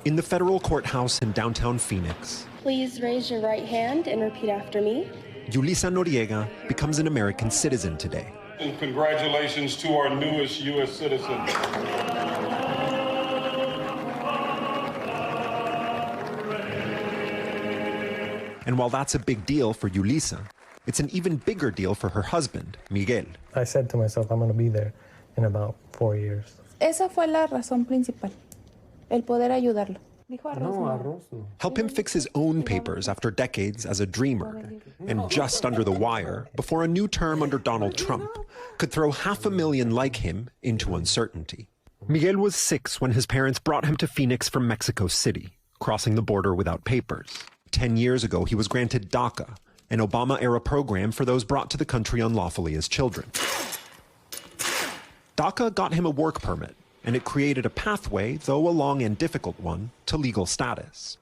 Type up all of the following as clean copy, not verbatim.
In the federal courthouse in downtown Phoenix, Please raise your right hand and repeat after me. Yulisa Noriega becomes an American citizen today. And congratulations to our newest U.S. citizen. And while that's a big deal for Yulisa, it's an even bigger deal for her husband, Miguel. I said to myself, I'm going to be there in about 4 years. Esa fue la razón principal, el poder ayudarlo. Help him fix his own papers after decades as a dreamer. And just under the wire, before a new term under Donald Trump could throw 500,000 like him into uncertainty. Miguel was 6 when his parents brought him to Phoenix from Mexico City, crossing the border without papers. 10 years ago, he was granted DACA, an Obama-era program for those brought to the country unlawfully as children. DACA got him a work permit, and it created a pathway, though a long and difficult one, to legal status.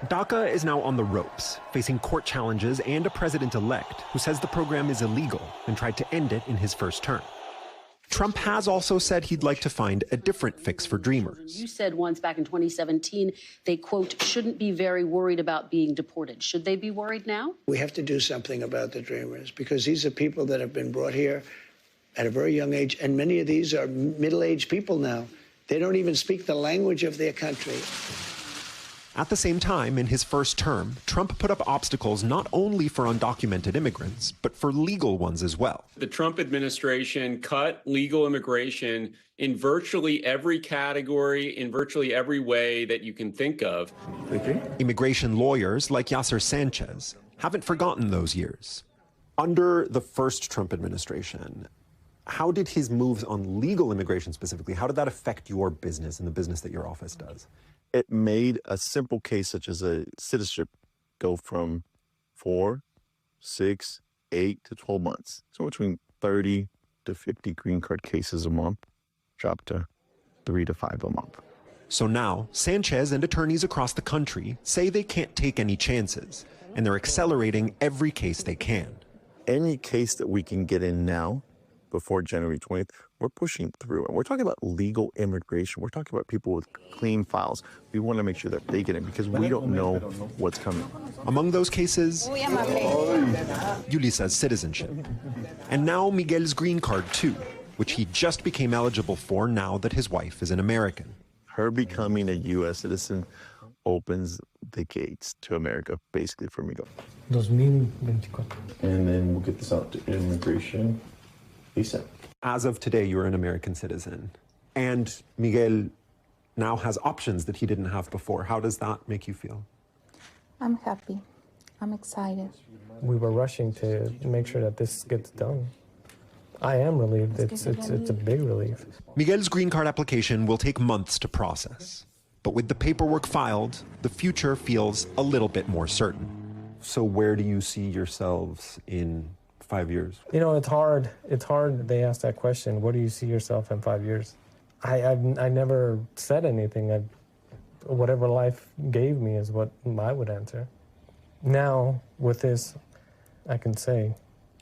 DACA is now on the ropes, facing court challenges and a president-elect who says the program is illegal and tried to end it in his first term. Trump has also said he'd like to find a different fix for dreamers. You said once back in 2017, they, quote, shouldn't be very worried about being deported. Should they be worried now? We have to do something about the dreamers because these are people that have been brought here at a very young age, and many of these are middle-aged people now. They don't even speak the language of their country. At the same time, in his first term, Trump put up obstacles not only for undocumented immigrants, but for legal ones as well. The Trump administration cut legal immigration in virtually every category, in virtually every way that you can think of. Immigration lawyers like Yasser Sanchez haven't forgotten those years. Under the first Trump administration, how did his moves on legal immigration specifically, how did that affect your business and the business that your office does? It made a simple case such as a citizenship go from 4, 6, 8 to 12 months. So between 30 to 50 green card cases a month, dropped to 3 to 5 a month. So now, Sanchez and attorneys across the country say they can't take any chances, and they're accelerating every case they can. Any case that we can get in now, before January 20th, we're pushing through. And we're talking about legal immigration. We're talking about people with clean files. We want to make sure that they get in because we don't know what's coming. Among those cases, Yulisa's citizenship. And now Miguel's green card too, which he just became eligible for now that his wife is an American. Her becoming a U.S. citizen opens the gates to America, basically, for Miguel. 2024. And then we'll get this out to immigration. As of today, you're an American citizen. And Miguel now has options that he didn't have before. How does that make you feel? I'm happy. I'm excited. We were rushing to make sure that this gets done. I am relieved. It's a big relief. Miguel's green card application will take months to process. But with the paperwork filed, the future feels a little bit more certain. So where do you see yourselves in 5 years? You know, it's hard. It's hard. They ask that question. What do you see yourself in 5 years? I never said anything. Whatever life gave me is what I would answer. Now, with this, I can say,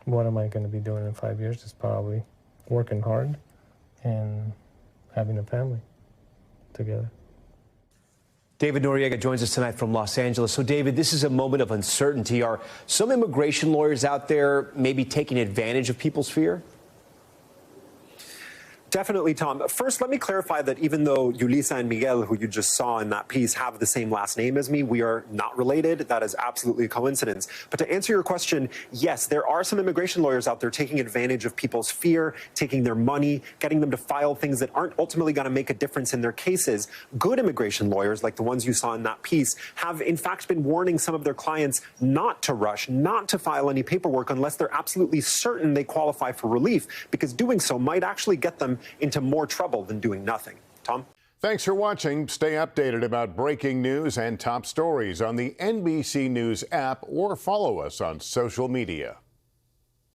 what am I going to be doing in 5 years? Is probably working hard and having a family together. David Noriega joins us tonight from Los Angeles. So, David, this is a moment of uncertainty. Are some immigration lawyers out there maybe taking advantage of people's fear? Definitely, Tom. First, let me clarify that even though Yulisa and Miguel, who you just saw in that piece, have the same last name as me, we are not related. That is absolutely a coincidence. But to answer your question, yes, there are some immigration lawyers out there taking advantage of people's fear, taking their money, getting them to file things that aren't ultimately going to make a difference in their cases. Good immigration lawyers, like the ones you saw in that piece, have in fact been warning some of their clients not to rush, not to file any paperwork unless they're absolutely certain they qualify for relief, because doing so might actually get them into more trouble than doing nothing. Tom? Thanks for watching. Stay updated about breaking news and top stories on the NBC News app or follow us on social media.